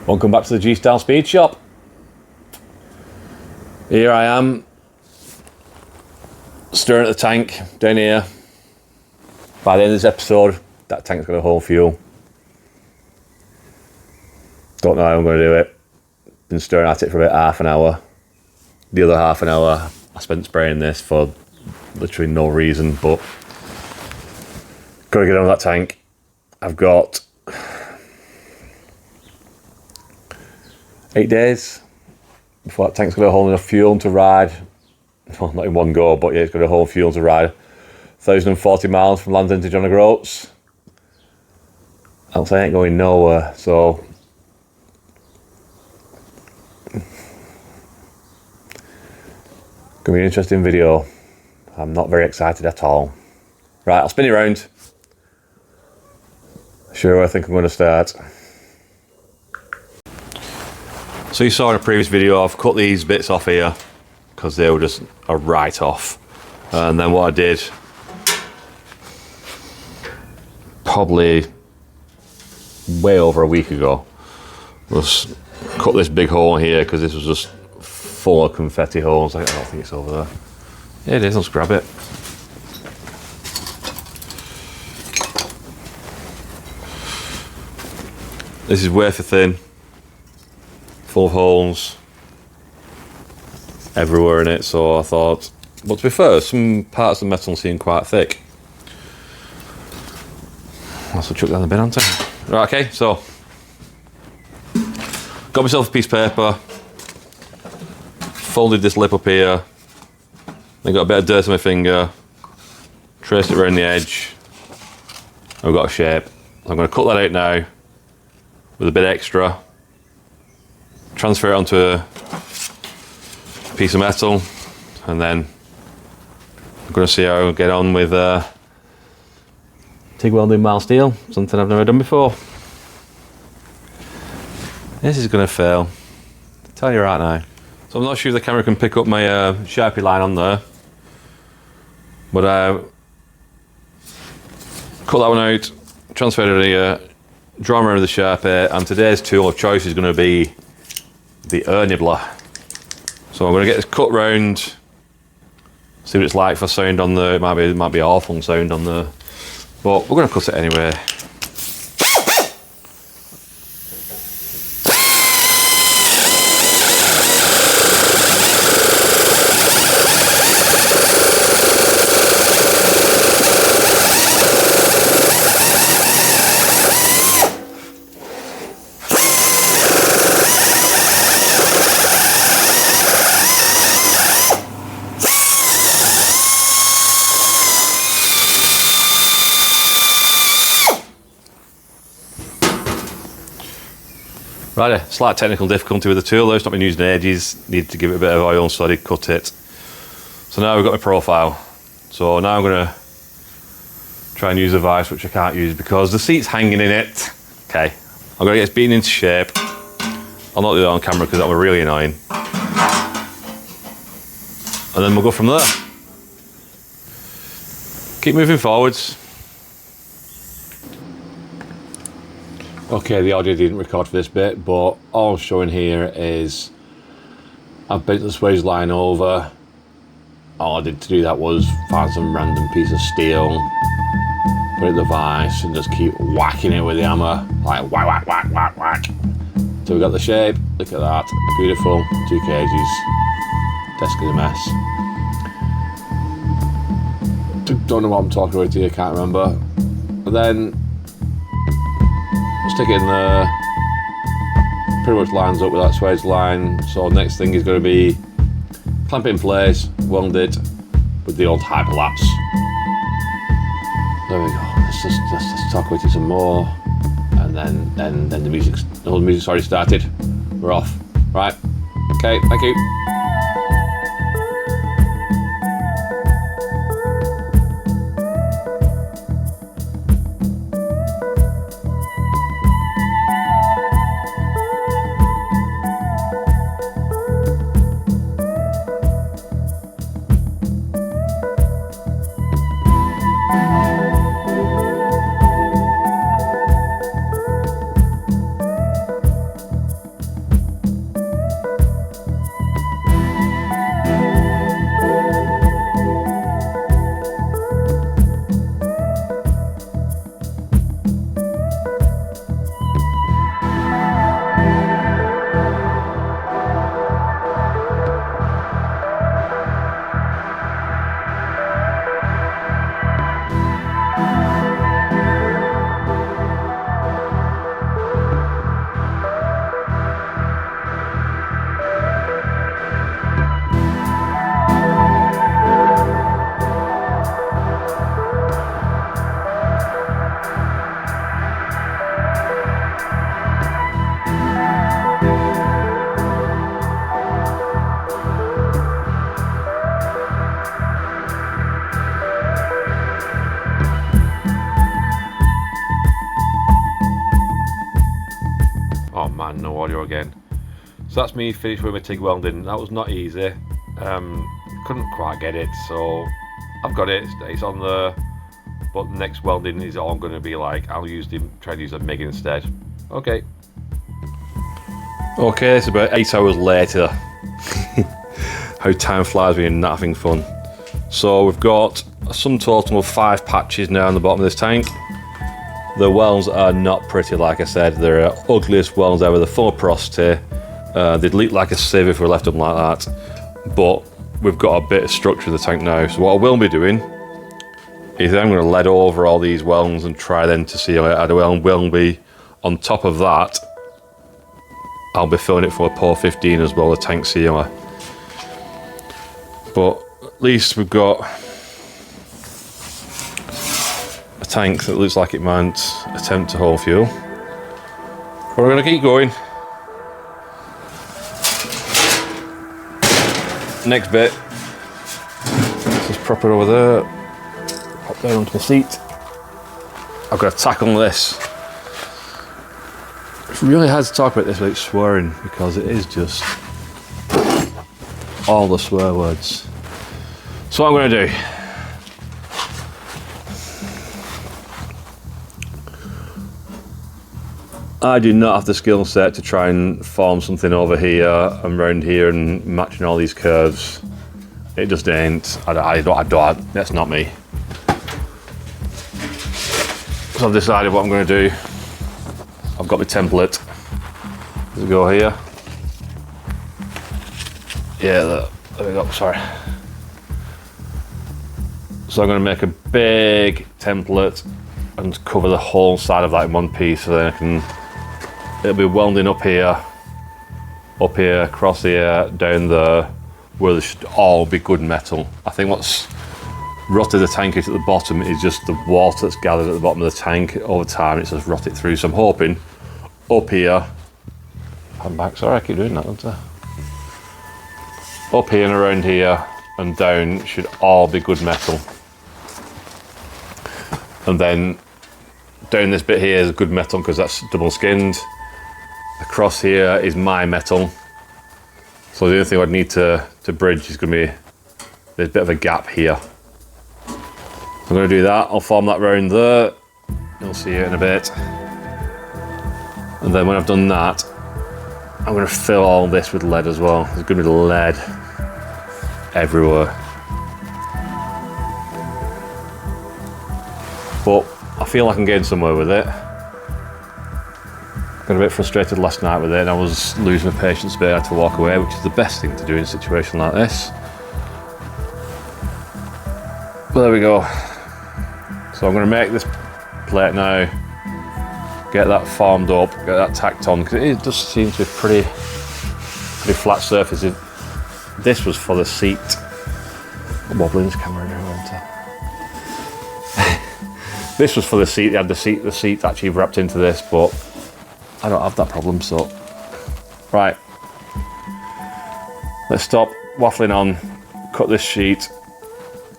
Welcome back to the G-Style Speed Shop. Here I am, stirring at the tank down here. By the end of this episode, that tank's going to hold fuel. Don't know how I'm going to do it. Been stirring at it for about half an hour. The other half an hour I spent spraying this for literally no reason, but got to get on with that tank. I've got 8 days before that tank's going to hold enough fuel to ride, well, not in one go, but yeah, it's going to hold fuel to ride 1,040 miles from London to John O'Groats. Else I ain't going nowhere, so gonna be an interesting video. I'm not very excited at all. Right, I'll spin it around. Show you where I think I'm going to start. So you saw in a previous video, I've cut these bits off here because they were just a write-off. And then what I did, probably way over a week ago, was cut this big hole here because this was just full of confetti holes. I don't think it's over there. Yeah, it is. Let's grab it. This is wafer thin, full of holes everywhere in it, so I thought, well, to be fair, some parts of the metal seem quite thick. I'll also chuck down the bin, haven't I? Right, okay, so got myself a piece of paper, folded this lip up here, then got a bit of dirt on my finger, traced it around the edge, and we've got a shape. So I'm going to cut that out now with a bit extra, transfer it onto a piece of metal, and then I'm going to see how I get on with TIG welding mild steel, something I've never done before. This is going to fail, I'll tell you right now. So I'm not sure if the camera can pick up my Sharpie line on there, but cut that one out, transferred it here, draw around with the Sharpie, and today's tool of choice is going to be the air nibbler. So I'm going to get this cut round, see what it's like for sound on the, it might be awful sound on the, but we're going to cut it anyway. Right, a slight technical difficulty with the tool though, it's not been used in ages, needed to give it a bit of oil, so I did cut it. So now we've got my profile. So now I'm going to try and use a vise, which I can't use because the seat's hanging in it. Okay, I'm going to get it beaten into shape. I'll not do that on camera because that was really annoying. And then we'll go from there. Keep moving forwards. Okay, the audio didn't record for this bit, but all I'm showing here is I've bent the swage line over. All I did to do that was find some random piece of steel, put it in the vise, and just keep whacking it with the hammer, like whack, whack, whack, whack, whack. So we got the shape, look at that, beautiful, 2 kgs, desk is a mess. Don't know what I'm talking about here, can't remember. And then stick it in there, pretty much lines up with that swage line. So next thing is going to be clamp it in place, weld it with the old hyperlapse. There we go. Let's just talk about it some more, and then the music's already started. We're off. Right. Okay. Thank you. audio again. So that's me finished with my TIG welding. That was not easy. Couldn't quite get it, so I've got it. It's on there. But the next welding is all going to be like, I'll try to use a MIG instead. Okay. Okay, it's about 8 hours later. How time flies when you're not having fun. So we've got a sum total of 5 patches now on the bottom of this tank. The welds are not pretty, like I said. They're ugliest welds ever. They're full of porosity. They'd leak like a sieve if we left them like that. But we've got a bit of structure in the tank now. So what I will be doing is I'm going to lead over all these welds and try then to see how the weld will be. On top of that, I'll be filling it for a pour 15 as well, the tank sealer. But at least we've got a tank that looks like it might attempt to hold fuel. But we're going to keep going. Next bit, just prop it over there. Pop down onto the seat. I've got to tackle this. It's really hard to talk about this without swearing because it is just all the swear words. So what I'm going to do, I do not have the skill set to try and form something over here and round here and matching all these curves. It just ain't. I don't. That's not me. So I've decided what I'm going to do. I've got my template. Does it go here? Yeah, there we go. Sorry. So I'm going to make a big template and cover the whole side of that in one piece, so then I can. It'll be welding up here, across here, down there, where they should all be good metal. I think what's rotted the tank at the bottom is just the water that's gathered at the bottom of the tank. Over time, it's just rotted through. So I'm hoping up here, I'm back. Sorry, I keep doing that, don't I? Up here and around here and down should all be good metal. And then down this bit here is good metal because that's double skinned. Across here is my metal. So the only thing I'd need to bridge is going to be, there's a bit of a gap here. I'm going to do that. I'll form that round there. You'll see it in a bit. And then when I've done that, I'm going to fill all this with lead as well. There's going to be lead everywhere. But I feel like I'm getting somewhere with it. Got a bit frustrated last night with it and I was losing my patience a bit. I had to walk away, which is the best thing to do in a situation like this. But there we go. So I'm going to make this plate now, get that formed up, get that tacked on, because it does seem to be pretty flat surface. This was for the seat. I'm wobbling this camera now, aren't I? This was for the seat. They had the seat actually wrapped into this, but I don't have that problem, so. Right. Let's stop waffling on, cut this sheet,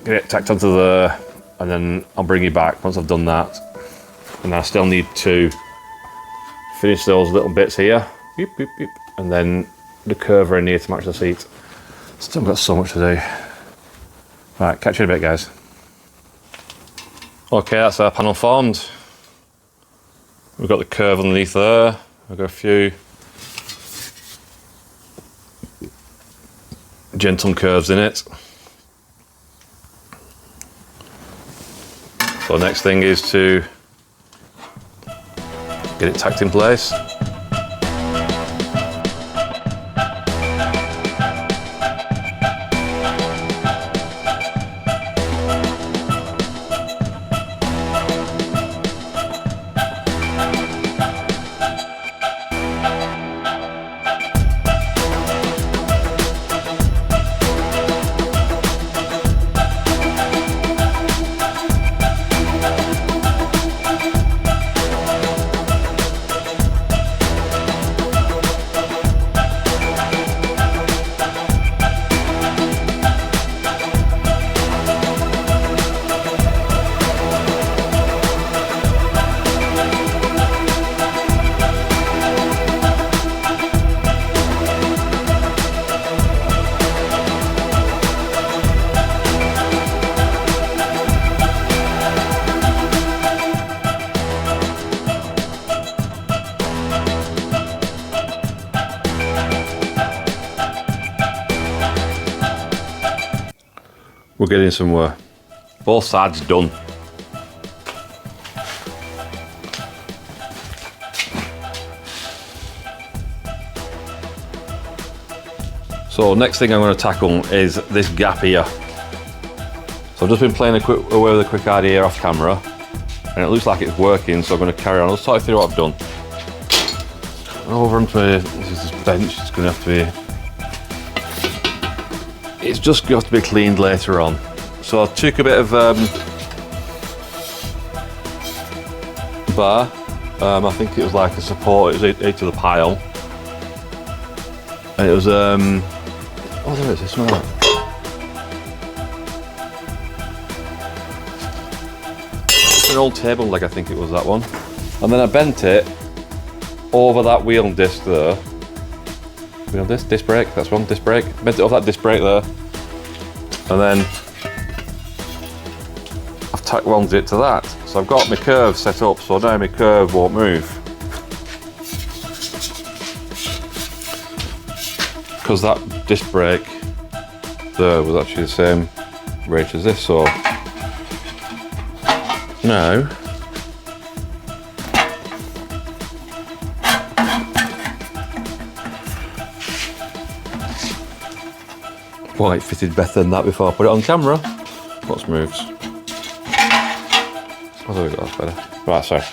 get it tacked onto there, and then I'll bring you back once I've done that. And I still need to finish those little bits here, beep, beep, beep, and then the curve around here to match the seat. Still got so much to do. Right, catch you in a bit, guys. Okay, that's our panel formed. We've got the curve underneath there. We've got a few gentle curves in it. So the next thing is to get it tacked in place. we're getting somewhere. Both sides done. So next thing I'm going to tackle is this gap here. So I've just been playing away with a quick idea off camera, and it looks like it's working, so I'm going to carry on. Let's talk through what I've done. Over onto this bench, it's going to have to be, it's just got to be cleaned later on. So I took a bit of bar, I think it was like a support, it was to the pile, and it was oh, there it is, smell that. An old table leg, I think it was, that one. And then I bent it over that wheel disc there. Wheel disc brake, that's one, disc brake. Bent it over that disc brake there. And then I've tack welded it to that. So I've got my curve set up, so now my curve won't move. Because that disc brake there was actually the same rate as this, so now well, it fitted better than that before I put it on camera. What's moves? Oh, there we go, that's better. Right, sorry.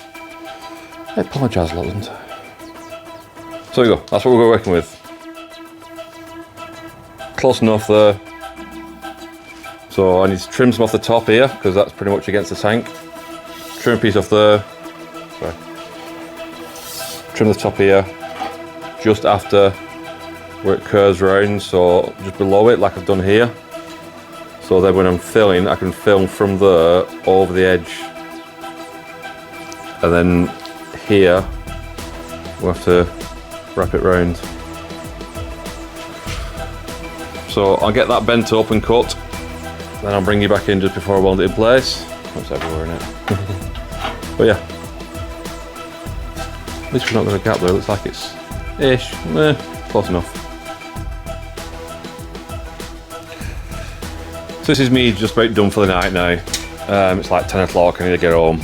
I apologise a lot, didn't I? So there we go, that's what we're working with. Close enough there. So I need to trim some off the top here, because that's pretty much against the tank. Trim a piece off there. Sorry. Trim the top here, just after where it curves round, so just below it, like I've done here. So then when I'm filling, I can fill from there over the edge. And then here, we'll have to wrap it round. So I'll get that bent up and cut, then I'll bring you back in just before I weld it in place. That's everywhere in it. But yeah, at least we're not going to gap there, it looks like it's ish, close enough. So this is me just about done for the night now. It's like 10 o'clock, I need to get home,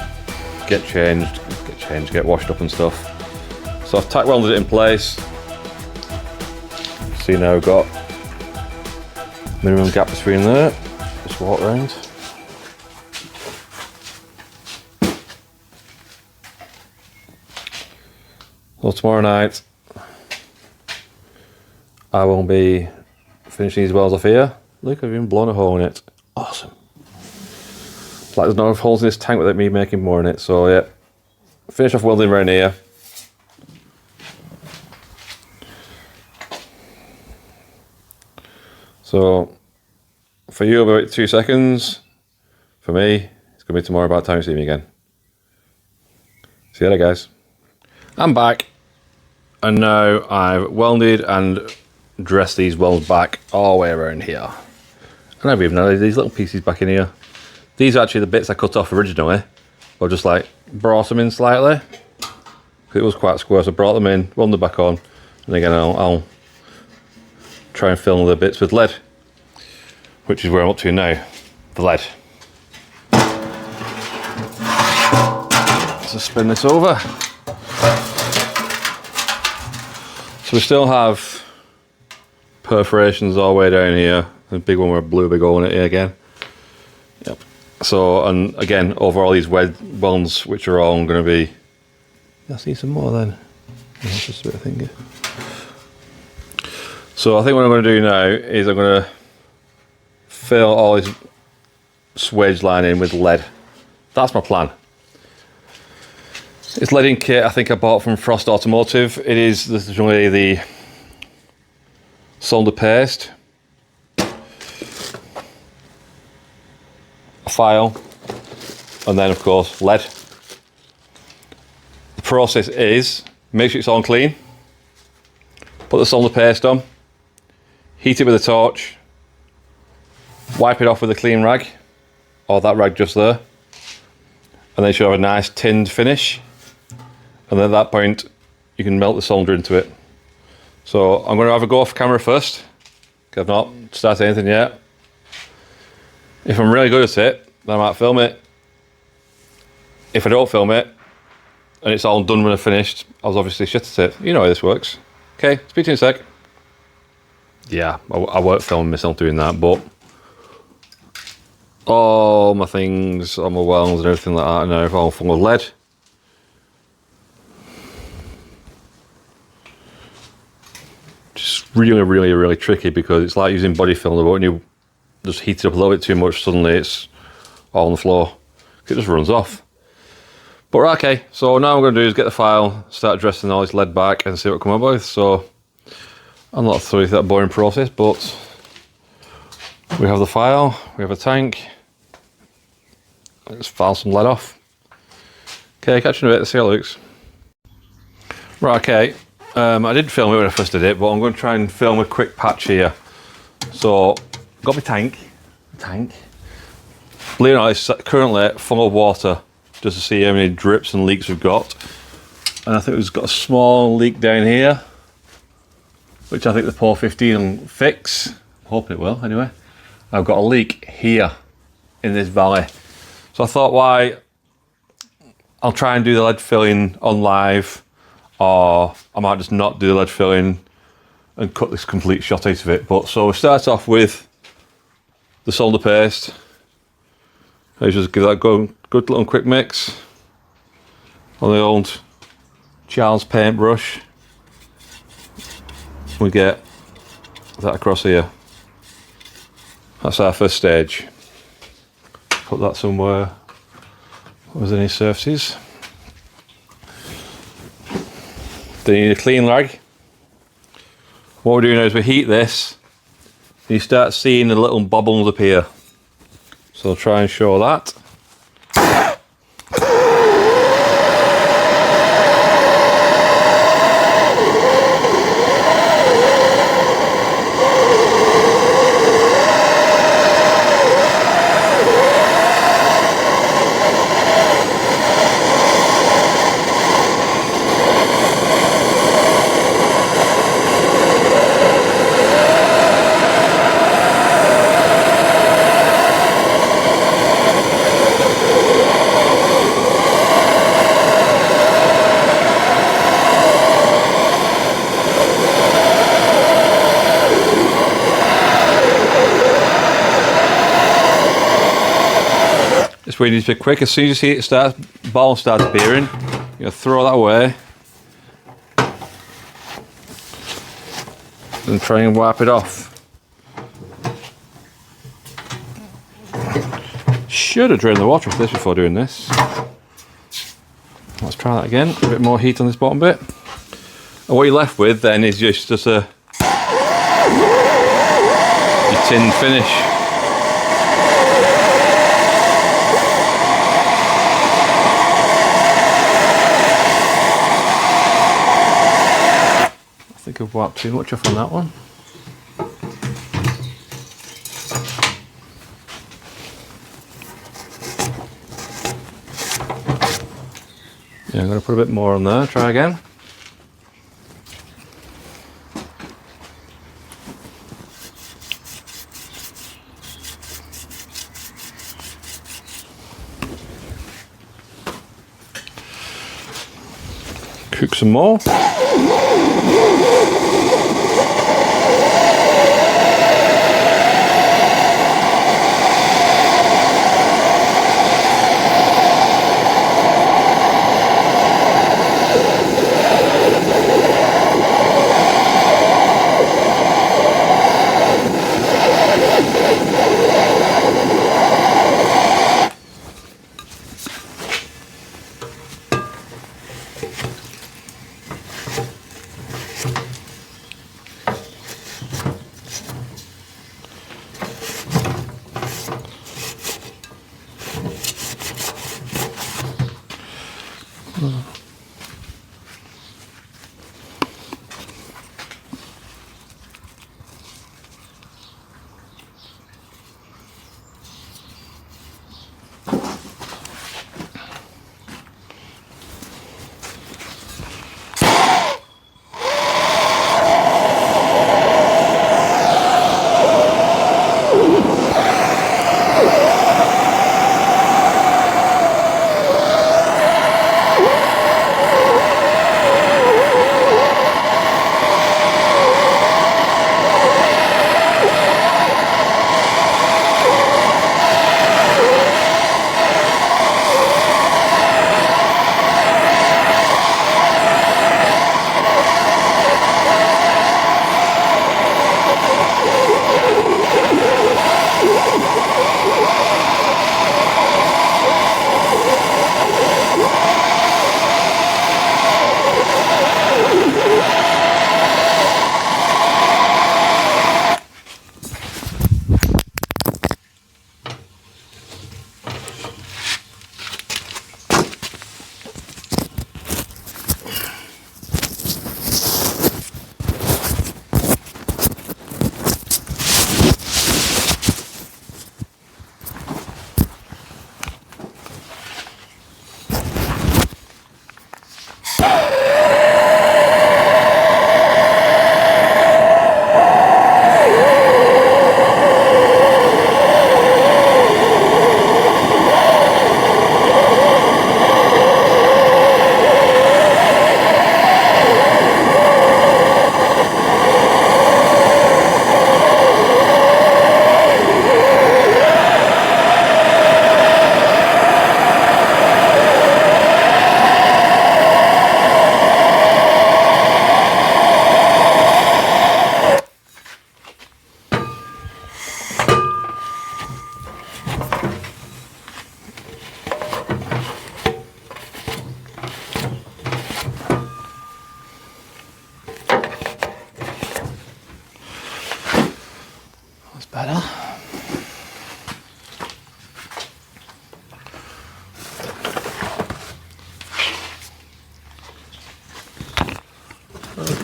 get changed, get washed up and stuff. So I've tack welded it in place. So now I've got minimum gap between there. Just walk round. So tomorrow night I will be finishing these welds off here. Look, I've even blown a hole in it. Awesome. It's like there's no holes in this tank without me making more in it. So yeah, finish off welding around here. So for you about 2 seconds. For me, it's gonna be tomorrow about time to see me again. See you later, guys. I'm back, and now I've welded and dressed these welds back all the way around here. And I've even added these little pieces back in here. These are actually the bits I cut off originally. I just like brought them in slightly. It was quite square, so I brought them in, welded back on, and again I'll try and fill the bits with lead, which is where I'm up to now, the lead. Let's just spin this over. So we still have perforations all the way down here. The big one with a blue big hole in it here again. Yep. So, and again, over all these welds, which are all going to be... I see some more then. Yeah, just a bit of thinking. So I think what I'm going to do now is I'm going to fill all this swage line in with lead. That's my plan. It's leading kit I think I bought from Frost Automotive. This is only the solder paste, a file, and then of course lead. The process is, make sure it's all clean, put the solder paste on, heat it with a torch, wipe it off with a clean rag, or that rag just there, and then you should have a nice tinned finish. And then at that point, you can melt the solder into it. So I'm going to have a go off camera first. I've not started anything yet. If I'm really good at it, then I might film it. If I don't film it, and it's all done when I finished, I was obviously shit at it. You know how this works. Okay, speak to you in a sec. Yeah, I won't film myself doing that, but all my things, all my welds and everything like that, and they're all full of lead. Just really tricky, because it's like using body film, but when you just heat it up a little bit too much, suddenly it's all on the floor. It just runs off. But right, okay, so now what I'm going to do is get the file, start addressing all this lead back and see what I come up with. So I'm not through that boring process, but we have the file, we have a tank. Let's file some lead off. Okay, catch you in a bit, let's see how it looks. Right, okay, I did film it when I first did it, but I'm going to try and film a quick patch here. So, got my tank. Believe it or not, it's currently full of water, just to see how many drips and leaks we've got. And I think we've got a small leak down here, which I think the Pour 15 will fix. I'm hoping it will, anyway. I've got a leak here in this valley. So I thought, why, I'll try and do the lead filling on live, or I might just not do the lead filling and cut this complete shot out of it. But so we start off with the solder paste. I just give that a good little quick mix on the old Charles paintbrush. We get that across here. That's our first stage. Put that somewhere with any surfaces. Then you need a clean rag. What we're doing now is we heat this, and you start seeing the little bubbles appear. So I'll try and show that. This way needs to be quick. As soon as you see it ball starts appearing, you're going to throw that away and try and wipe it off. Should have drained the water off this before doing this. Let's try that again. A bit more heat on this bottom bit. And what you're left with then is just a your tin finish. I think I've wiped too much off on that one. Yeah, I'm going to put a bit more on there, try again. Cook some more.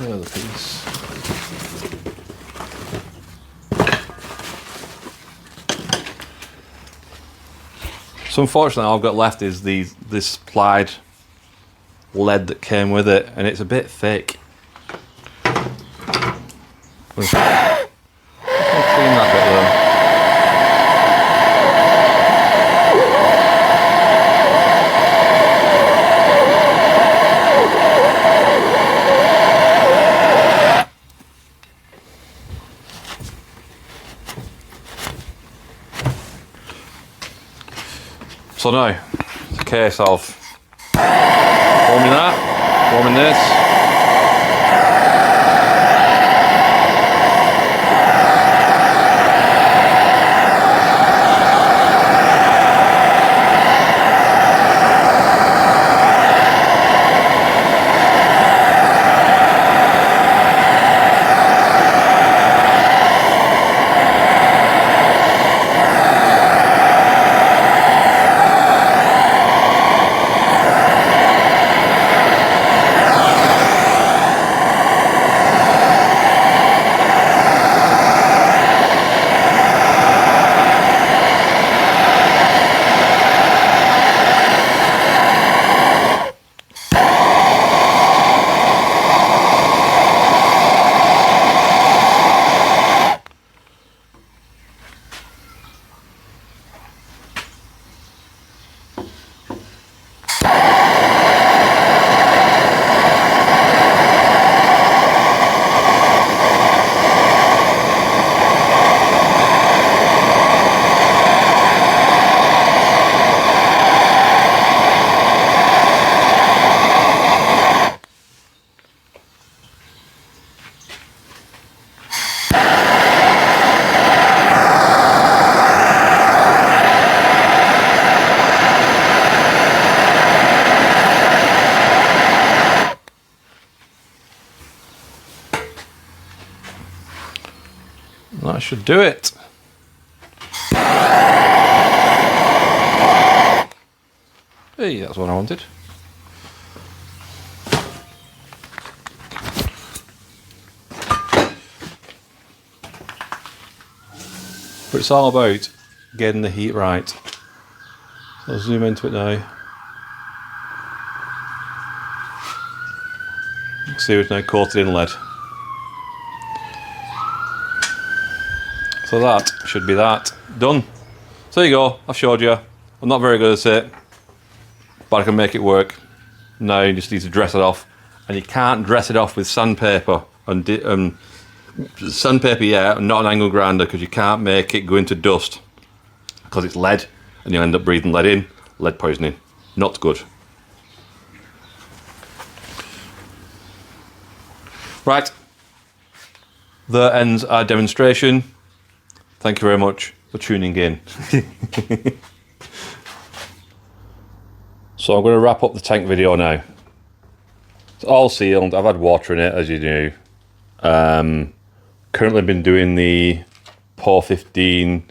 Another piece. So unfortunately all I've got left is this supplied lead that came with it, and it's a bit thick. I'll clean that bit though. So now, it's a case of warming that, warming this. That should do it. Hey, that's what I wanted. But it's all about getting the heat right. So I'll zoom into it now. You can see it's now coated in lead. So that should be that. Done. So there you go, I've showed you. I'm not very good at it, but I can make it work. Now you just need to dress it off. And you can't dress it off with sandpaper. And sandpaper, yeah, and not an angle grinder, because you can't make it go into dust. Because it's lead, and you'll end up breathing lead in, lead poisoning. Not good. Right. That ends our demonstration. Thank you very much for tuning in. So I'm going to wrap up the tank video now. It's all sealed. I've had water in it, as you do. Currently been doing the POR 15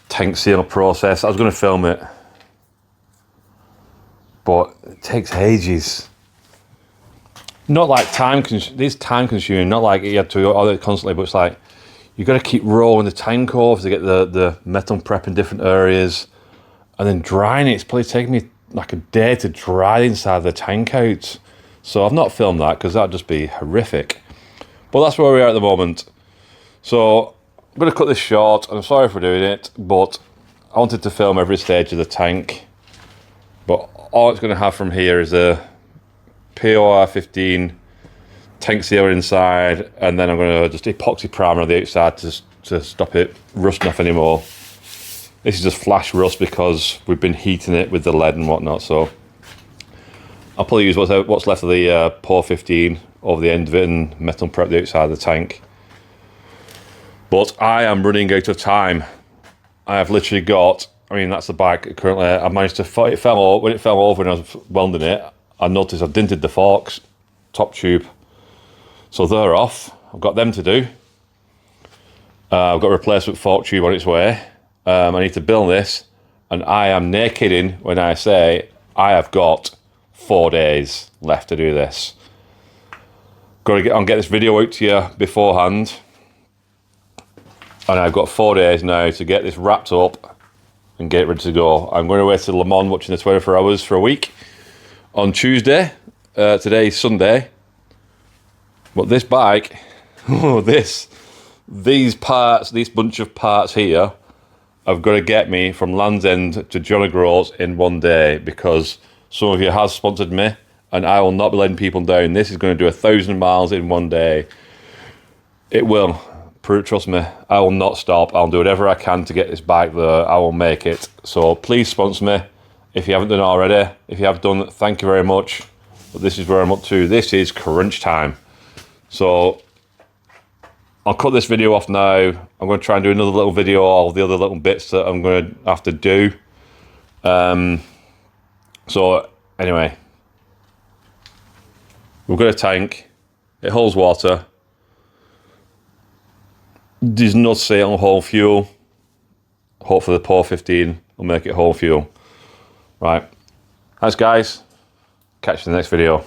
tank seal process. I was going to film it, but it takes ages. Not like it's time consuming, not like you have to do it constantly, but it's like you've got to keep rolling the tank off to get the metal prep in different areas, and then drying it. It's probably taking me like a day to dry the inside of the tank out. So I've not filmed that because that'd just be horrific. But that's where we are at the moment. So I'm going to cut this short. I'm sorry for doing it, but I wanted to film every stage of the tank. But all it's going to have from here is a POR 15 tank sealer inside, and then I'm going to just epoxy primer on the outside to stop it rusting off anymore. This is just flash rust because we've been heating it with the lead and whatnot, so I'll probably use what's left of the POR 15 over the end of it and metal prep the outside of the tank. But I am running out of time. I have literally got, I mean, that's the bike currently. I managed to, when it fell over and I was welding it, I noticed I dinted the forks, top tube. So they're off. I've got them to do. I've got a replacement fork tube on its way. I need to build this, and I am naked kidding when I say I have got 4 days left to do this. got to get this video out to you beforehand. And I've got 4 days now to get this wrapped up and get it ready to go. I'm going away to Le Mans watching the 24 hours for a week on Tuesday. Today is Sunday. But this bike, these parts, this bunch of parts here, have got to get me from Land's End to John O'Groats in 1 day, because some of you have sponsored me and I will not be letting people down. This is going to do 1,000 miles in 1 day. It will. Trust me, I will not stop. I'll do whatever I can to get this bike there. I will make it. So please sponsor me if you haven't done already. If you have done, thank you very much. But this is where I'm up to. This is crunch time. So I'll cut this video off now. I'm going to try and do another little video of all the other little bits that I'm going to have to do. So anyway, we've got a tank. It holds water. Does not say it'll hold fuel. Hopefully the POR 15 will make it hold fuel. Right. Thanks guys. Catch you in the next video.